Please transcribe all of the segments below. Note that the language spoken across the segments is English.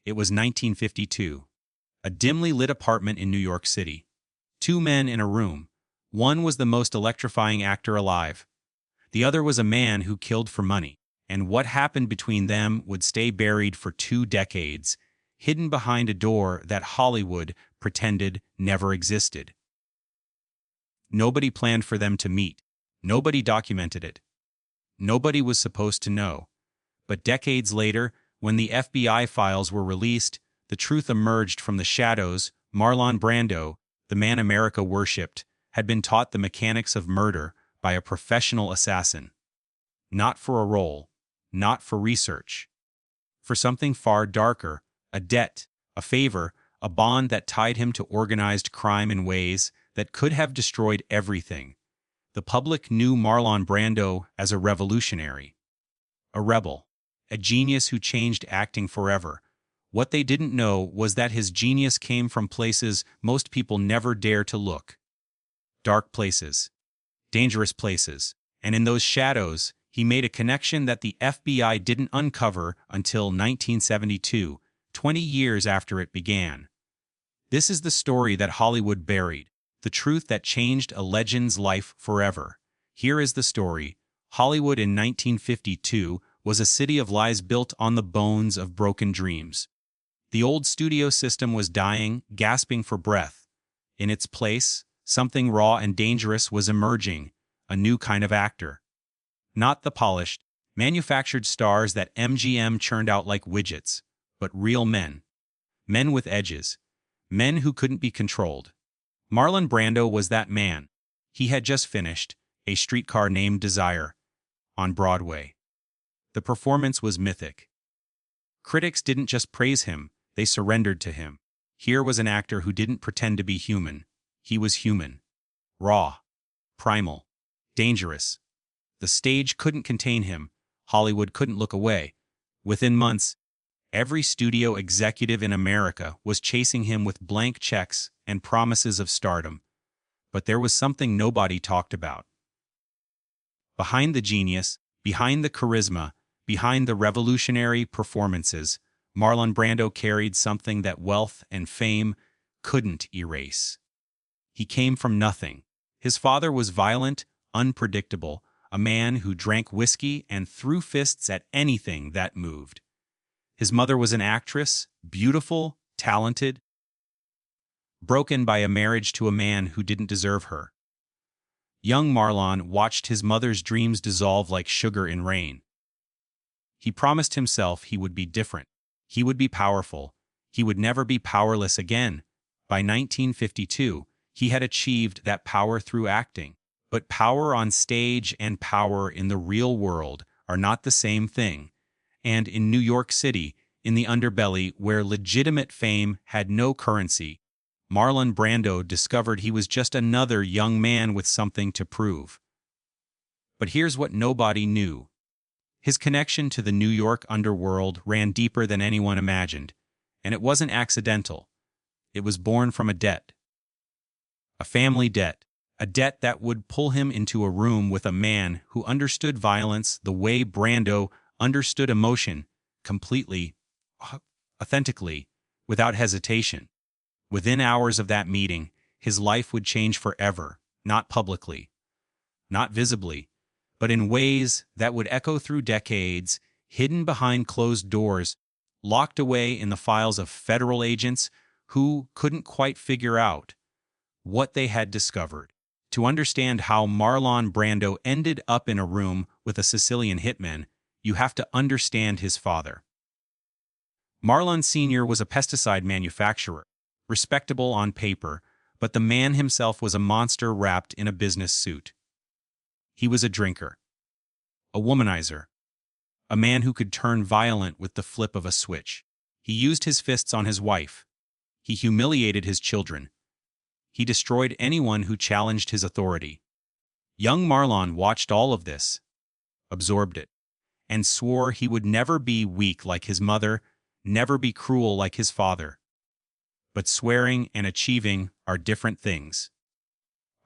It was 1952. A dimly lit apartment in New York City. Two men in a room. One was the most electrifying actor alive. The other was a man who killed for money, and what happened between them would stay buried for 2 decades, hidden behind a door that Hollywood pretended never existed. Nobody planned for them to meet. Nobody documented it. Nobody was supposed to know. But decades later, when the FBI files were released, the truth emerged from the shadows. Marlon Brando, the man America worshipped, had been taught the mechanics of murder by a professional assassin. Not for a role, not for research. For something far darker, a debt, a favor, a bond that tied him to organized crime in ways that could have destroyed everything. The public knew Marlon Brando as a revolutionary. A rebel. A genius who changed acting forever. What they didn't know was that his genius came from places most people never dare to look. Dark places. Dangerous places. And in those shadows, he made a connection that the FBI didn't uncover until 1972, 20 years after it began. This is the story that Hollywood buried, the truth that changed a legend's life forever. Here is the story. Hollywood in 1952 was a city of lies built on the bones of broken dreams. The old studio system was dying, gasping for breath. In its place, something raw and dangerous was emerging, a new kind of actor. Not the polished, manufactured stars that MGM churned out like widgets, but real men. Men with edges. Men who couldn't be controlled. Marlon Brando was that man. He had just finished A Streetcar Named Desire on Broadway. The performance was mythic. Critics didn't just praise him, they surrendered to him. Here was an actor who didn't pretend to be human. He was human. Raw. Primal. Dangerous. The stage couldn't contain him. Hollywood couldn't look away. Within months, every studio executive in America was chasing him with blank checks and promises of stardom. But there was something nobody talked about. Behind the genius, behind the charisma, behind the revolutionary performances, Marlon Brando carried something that wealth and fame couldn't erase. He came from nothing. His father was violent, unpredictable, a man who drank whiskey and threw fists at anything that moved. His mother was an actress, beautiful, talented, broken by a marriage to a man who didn't deserve her. Young Marlon watched his mother's dreams dissolve like sugar in rain. He promised himself he would be different. He would be powerful. He would never be powerless again. By 1952, he had achieved that power through acting. But power on stage and power in the real world are not the same thing. And in New York City, in the underbelly where legitimate fame had no currency, Marlon Brando discovered he was just another young man with something to prove. But here's what nobody knew. His connection to the New York underworld ran deeper than anyone imagined, and it wasn't accidental. It was born from a debt. A family debt. A debt that would pull him into a room with a man who understood violence the way Brando understood emotion, completely, authentically, without hesitation. Within hours of that meeting, his life would change forever, not publicly, not visibly, but in ways that would echo through decades, hidden behind closed doors, locked away in the files of federal agents who couldn't quite figure out what they had discovered. To understand how Marlon Brando ended up in a room with a Sicilian hitman, you have to understand his father. Marlon Sr. was a pesticide manufacturer, respectable on paper, but the man himself was a monster wrapped in a business suit. He was a drinker, a womanizer, a man who could turn violent with the flip of a switch. He used his fists on his wife. He humiliated his children. He destroyed anyone who challenged his authority. Young Marlon watched all of this, absorbed it, and swore he would never be weak like his mother, never be cruel like his father. But swearing and achieving are different things.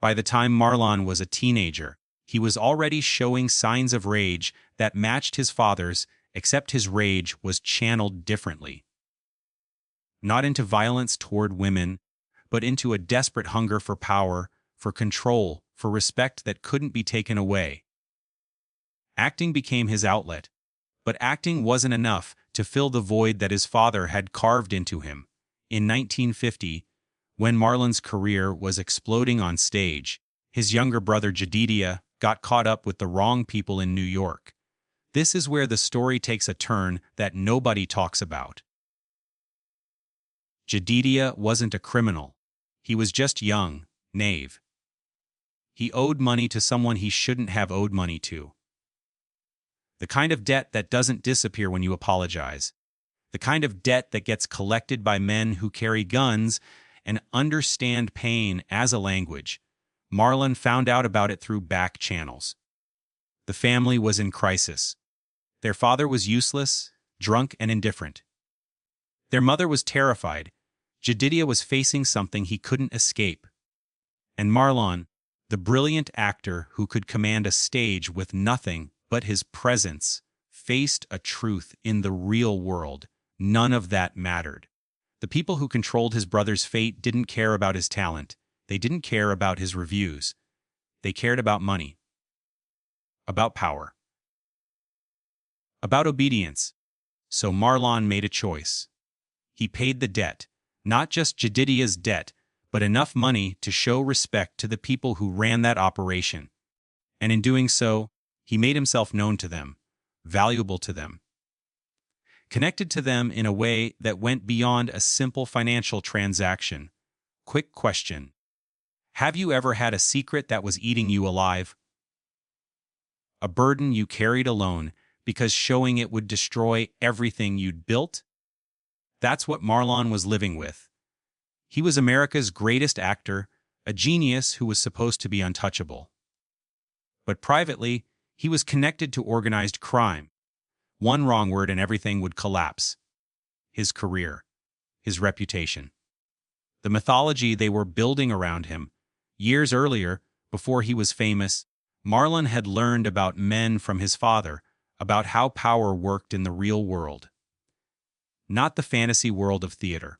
By the time Marlon was a teenager, he was already showing signs of rage that matched his father's, except his rage was channeled differently. not into violence toward women, but into a desperate hunger for power, for control, for respect that couldn't be taken away. Acting became his outlet, but acting wasn't enough to fill the void that his father had carved into him. In 1950, when Marlon's career was exploding on stage, his younger brother Jedediah got caught up with the wrong people in New York. This is where the story takes a turn that nobody talks about. Jedediah wasn't a criminal. He was just young, naive. He owed money to someone he shouldn't have owed money to. The kind of debt that doesn't disappear when you apologize. The kind of debt that gets collected by men who carry guns and understand pain as a language. Marlon found out about it through back channels. The family was in crisis. Their father was useless, drunk, and indifferent. Their mother was terrified. Jedediah was facing something he couldn't escape. And Marlon, the brilliant actor who could command a stage with nothing but his presence, faced a truth in the real world. None of that mattered. The people who controlled his brother's fate didn't care about his talent. They didn't care about his reviews. They cared about money. About power. About obedience. So Marlon made a choice. He paid the debt, not just Jedediah's debt, but enough money to show respect to the people who ran that operation. And in doing so, he made himself known to them, valuable to them, connected to them in a way that went beyond a simple financial transaction. Quick question. Have you ever had a secret that was eating you alive? A burden you carried alone because showing it would destroy everything you'd built? That's what Marlon was living with. He was America's greatest actor, a genius who was supposed to be untouchable. But privately, he was connected to organized crime. One wrong word and everything would collapse. His career, his reputation, the mythology they were building around him. Years earlier, before he was famous, Marlon had learned about men from his father, about how power worked in the real world. Not the fantasy world of theater.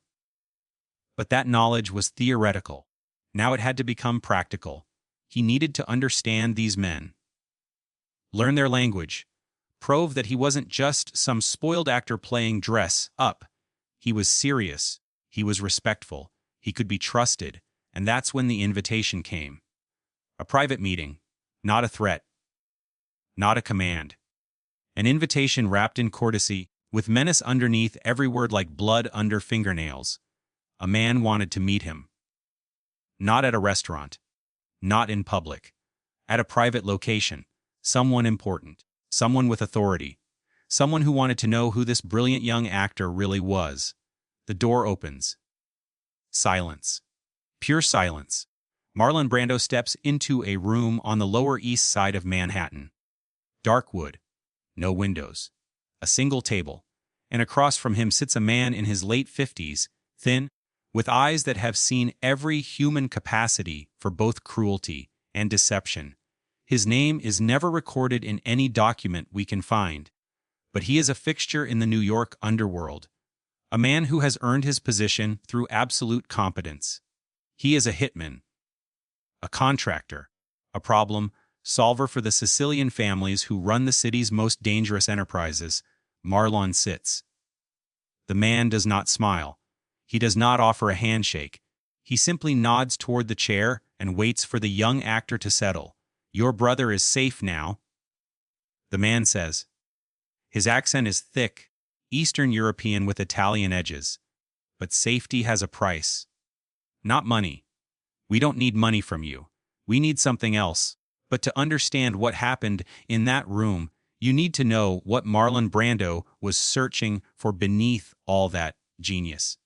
But that knowledge was theoretical. Now it had to become practical. He needed to understand these men. Learn their language. Prove that he wasn't just some spoiled actor playing dress up. He was serious. He was respectful. He could be trusted. And that's when the invitation came. A private meeting. Not a threat. Not a command. An invitation wrapped in courtesy, with menace underneath every word like blood under fingernails. A man wanted to meet him. Not at a restaurant. Not in public. At a private location. Someone important. Someone with authority. Someone who wanted to know who this brilliant young actor really was. The door opens. Silence. Pure silence. Marlon Brando steps into a room on the Lower East Side of Manhattan. Dark wood. No windows. A single table. And across from him sits a man in his late 50s, thin, with eyes that have seen every human capacity for both cruelty and deception. His name is never recorded in any document we can find, but he is a fixture in the New York underworld, a man who has earned his position through absolute competence. He is a hitman, a contractor, a problem solver for the Sicilian families who run the city's most dangerous enterprises. Marlon sits. The man does not smile. He does not offer a handshake. He simply nods toward the chair and waits for the young actor to settle. Your brother is safe now, the man says. His accent is thick, Eastern European with Italian edges. But safety has a price. Not money. We don't need money from you. We need something else. But to understand what happened in that room, you need to know what Marlon Brando was searching for beneath all that genius.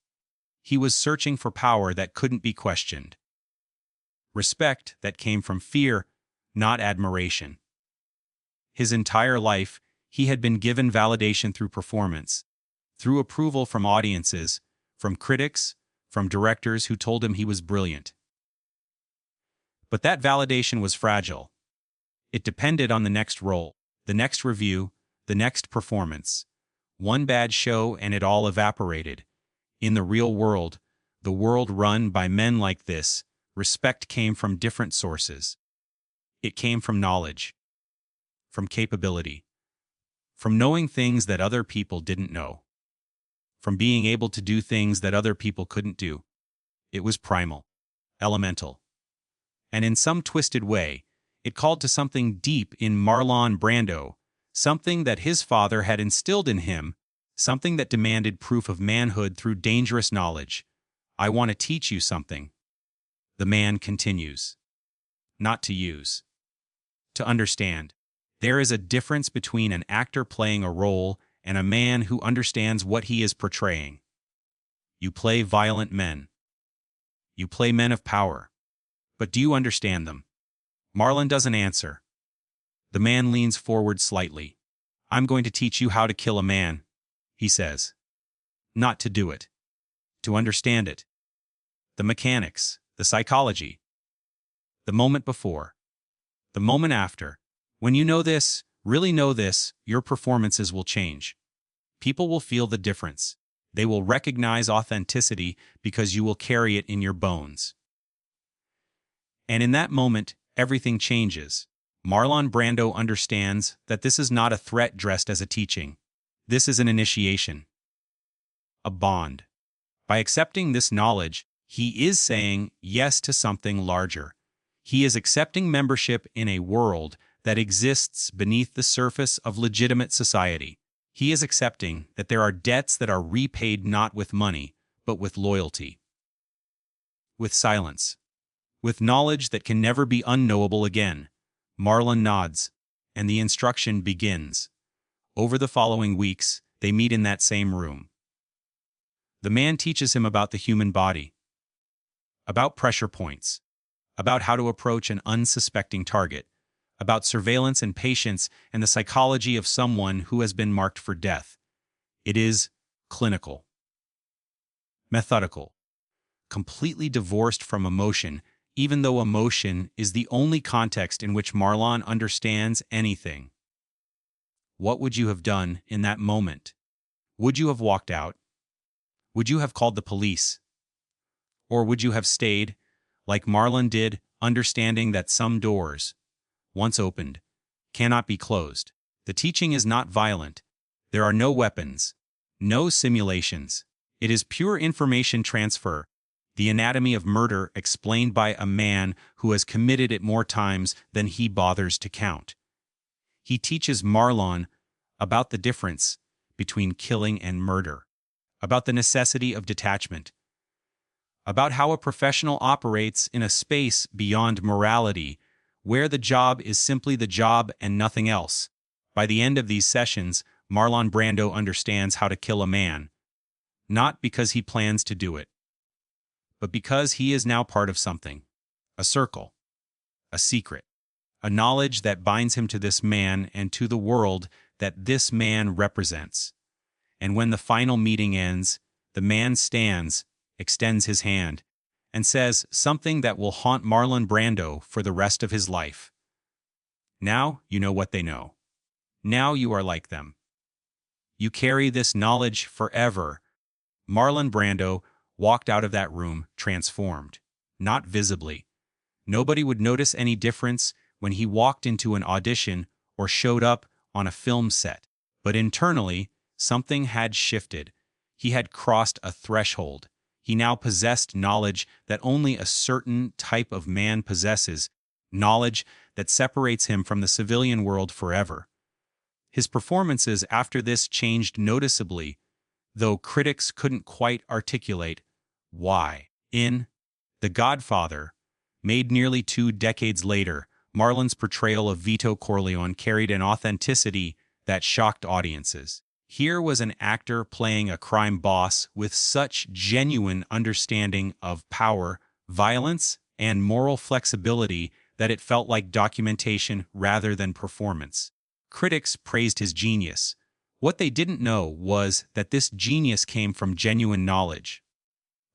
He was searching for power that couldn't be questioned. Respect that came from fear, not admiration. His entire life, he had been given validation through performance, through approval from audiences, from critics, from directors who told him he was brilliant. But that validation was fragile. It depended on the next role, the next review, the next performance. One bad show and it all evaporated. In the real world, the world run by men like this, respect came from different sources. It came from knowledge, from capability, from knowing things that other people didn't know, from being able to do things that other people couldn't do. It was primal, elemental. And in some twisted way, it called to something deep in Marlon Brando, something that his father had instilled in him, something that demanded proof of manhood through dangerous knowledge. I want to teach you something. The man continues. Not to use. To understand. There is a difference between an actor playing a role and a man who understands what he is portraying. You play violent men. You play men of power. But do you understand them? Marlon doesn't answer. The man leans forward slightly. I'm going to teach you how to kill a man, he says. Not to do it. To understand it. The mechanics, the psychology. The moment before. The moment after. When you know this, really know this, your performances will change. People will feel the difference. They will recognize authenticity because you will carry it in your bones. And in that moment, everything changes. Marlon Brando understands that this is not a threat dressed as a teaching. This is an initiation. A bond. By accepting this knowledge, he is saying yes to something larger. He is accepting membership in a world that exists beneath the surface of legitimate society. He is accepting that there are debts that are repaid not with money, but with loyalty. With silence. With knowledge that can never be unknowable again. Marlon nods, and the instruction begins. Over the following weeks, they meet in that same room. The man teaches him about the human body, about pressure points, about how to approach an unsuspecting target, about surveillance and patience and the psychology of someone who has been marked for death. It is clinical, methodical, completely divorced from emotion, even though emotion is the only context in which Marlon understands anything. What would you have done in that moment? Would you have walked out? Would you have called the police? Or would you have stayed, like Marlon did, understanding that some doors, once opened, cannot be closed? The teaching is not violent. There are no weapons, no simulations. It is pure information transfer. The anatomy of murder explained by a man who has committed it more times than he bothers to count. He teaches Marlon about the difference between killing and murder, about the necessity of detachment, about how a professional operates in a space beyond morality, where the job is simply the job and nothing else. By the end of these sessions, Marlon Brando understands how to kill a man, not because he plans to do it, but because he is now part of something, a circle, a secret, a knowledge that binds him to this man and to the world that this man represents. And when the final meeting ends, the man stands, extends his hand, and says something that will haunt Marlon Brando for the rest of his life. Now you know what they know. Now you are like them. You carry this knowledge forever. Marlon Brando walked out of that room transformed, not visibly. Nobody would notice any difference when he walked into an audition or showed up on a film set. But internally, something had shifted. He had crossed a threshold. He now possessed knowledge that only a certain type of man possesses, knowledge that separates him from the civilian world forever. His performances after this changed noticeably, though critics couldn't quite articulate why. In The Godfather, made nearly 2 decades later, Marlon's portrayal of Vito Corleone carried an authenticity that shocked audiences. Here was an actor playing a crime boss with such genuine understanding of power, violence, and moral flexibility that it felt like documentation rather than performance. Critics praised his genius. What they didn't know was that this genius came from genuine knowledge.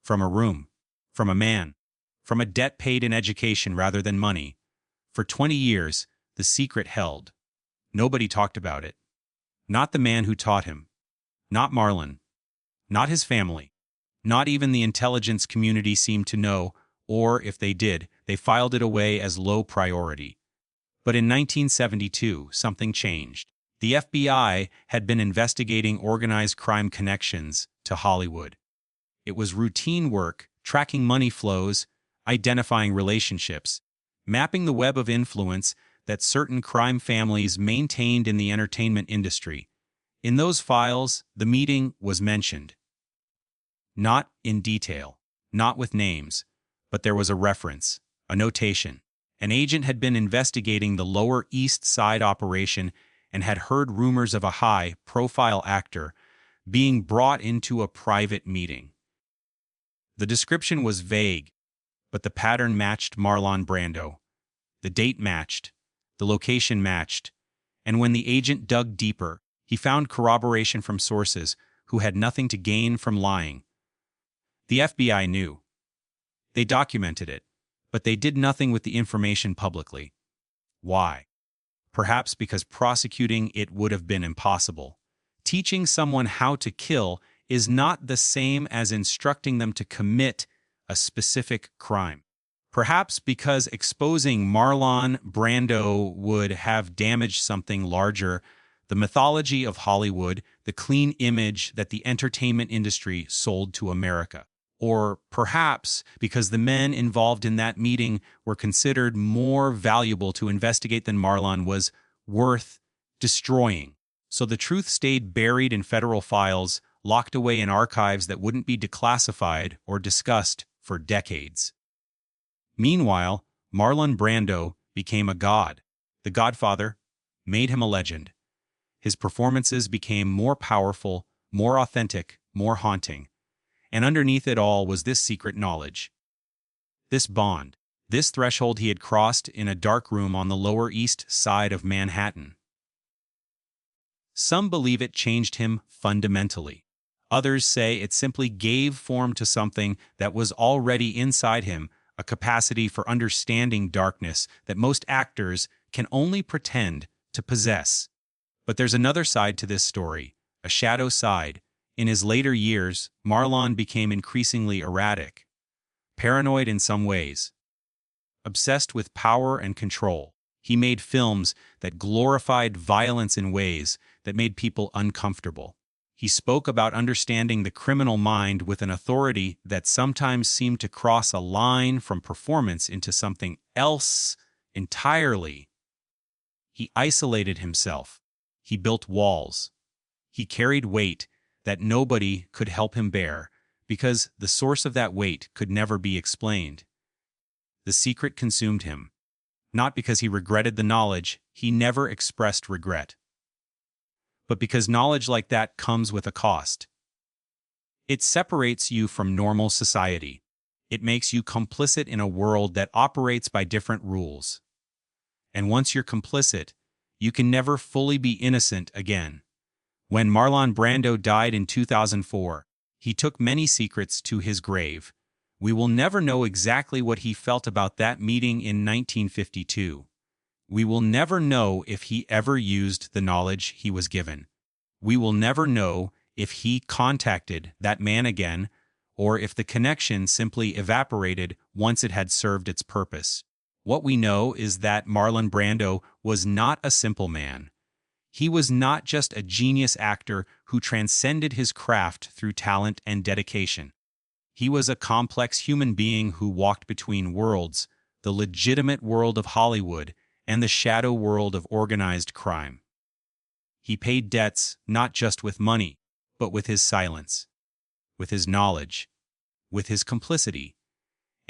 From a room, from a man, from a debt paid in education rather than money. For 20 years, the secret held. Nobody talked about it. Not the man who taught him. Not Marlon. Not his family. Not even the intelligence community seemed to know, or if they did, they filed it away as low priority. But in 1972, something changed. The FBI had been investigating organized crime connections to Hollywood. It was routine work, tracking money flows, identifying relationships, mapping the web of influence that certain crime families maintained in the entertainment industry. In those files, the meeting was mentioned. Not in detail, not with names, but there was a reference, a notation. An agent had been investigating the Lower East Side operation and had heard rumors of a high-profile actor being brought into a private meeting. The description was vague, but the pattern matched Marlon Brando. The date matched, the location matched, and when the agent dug deeper, he found corroboration from sources who had nothing to gain from lying. The FBI knew. They documented it, but they did nothing with the information publicly. Why? Perhaps because prosecuting it would have been impossible. Teaching someone how to kill is not the same as instructing them to commit a specific crime. Perhaps because exposing Marlon Brando would have damaged something larger, the mythology of Hollywood, the clean image that the entertainment industry sold to America. Or perhaps because the men involved in that meeting were considered more valuable to investigate than Marlon was worth destroying. So the truth stayed buried in federal files, locked away in archives that wouldn't be declassified or discussed for decades. Meanwhile, Marlon Brando became a god. The Godfather made him a legend. His performances became more powerful, more authentic, more haunting. And underneath it all was this secret knowledge. This bond, this threshold he had crossed in a dark room on the Lower East Side of Manhattan. Some believe it changed him fundamentally. Others say it simply gave form to something that was already inside him, a capacity for understanding darkness that most actors can only pretend to possess. But there's another side to this story, a shadow side. In his later years, Marlon became increasingly erratic, paranoid in some ways, obsessed with power and control. He made films that glorified violence in ways that made people uncomfortable. He spoke about understanding the criminal mind with an authority that sometimes seemed to cross a line from performance into something else entirely. He isolated himself. He built walls. He carried weight that nobody could help him bear, because the source of that weight could never be explained. The secret consumed him. Not because he regretted the knowledge, he never expressed regret. But because knowledge like that comes with a cost. It separates you from normal society. It makes you complicit in a world that operates by different rules. And once you're complicit, you can never fully be innocent again. When Marlon Brando died in 2004, he took many secrets to his grave. We will never know exactly what he felt about that meeting in 1952. We will never know if he ever used the knowledge he was given. We will never know if he contacted that man again, or if the connection simply evaporated once it had served its purpose. What we know is that Marlon Brando was not a simple man. He was not just a genius actor who transcended his craft through talent and dedication. He was a complex human being who walked between worlds, the legitimate world of Hollywood and the shadow world of organized crime. He paid debts not just with money, but with his silence, with his knowledge, with his complicity.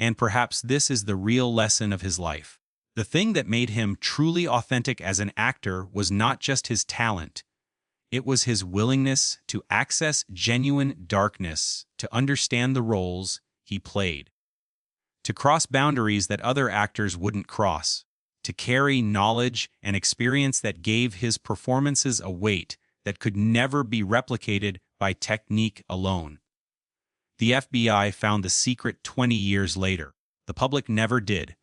And perhaps this is the real lesson of his life. The thing that made him truly authentic as an actor was not just his talent. It was his willingness to access genuine darkness, to understand the roles he played, to cross boundaries that other actors wouldn't cross, to carry knowledge and experience that gave his performances a weight that could never be replicated by technique alone. The FBI found the secret 20 years later. The public never did.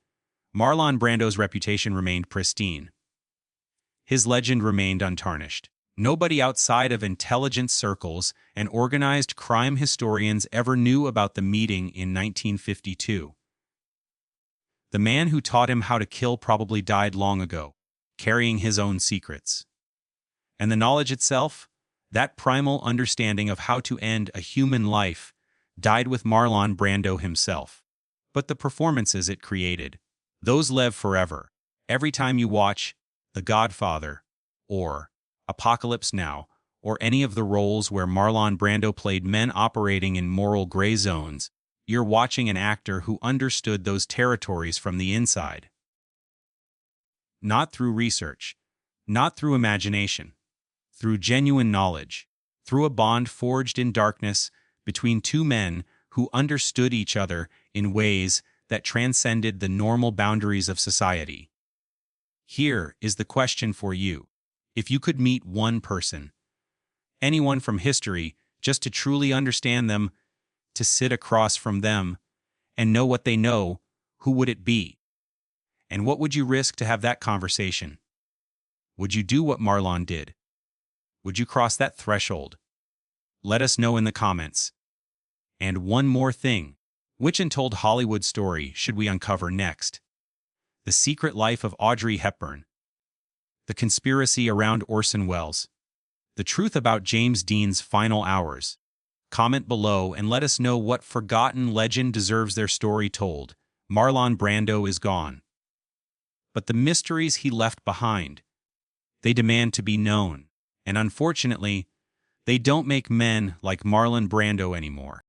Marlon Brando's reputation remained pristine. His legend remained untarnished. Nobody outside of intelligence circles and organized crime historians ever knew about the meeting in 1952. The man who taught him how to kill probably died long ago, carrying his own secrets. And the knowledge itself, that primal understanding of how to end a human life, died with Marlon Brando himself. But the performances it created, those live forever. Every time you watch The Godfather, or Apocalypse Now, or any of the roles where Marlon Brando played men operating in moral gray zones, you're watching an actor who understood those territories from the inside. Not through research, not through imagination, through genuine knowledge, through a bond forged in darkness between two men who understood each other in ways that transcended the normal boundaries of society. Here is the question for you. If you could meet one person, anyone from history, just to truly understand them, to sit across from them, and know what they know, who would it be? And what would you risk to have that conversation? Would you do what Marlon did? Would you cross that threshold? Let us know in the comments. And one more thing. Which untold Hollywood story should we uncover next? The secret life of Audrey Hepburn. The conspiracy around Orson Welles. The truth about James Dean's final hours. Comment below and let us know what forgotten legend deserves their story told. Marlon Brando is gone. But the mysteries he left behind, they demand to be known. And unfortunately, they don't make men like Marlon Brando anymore.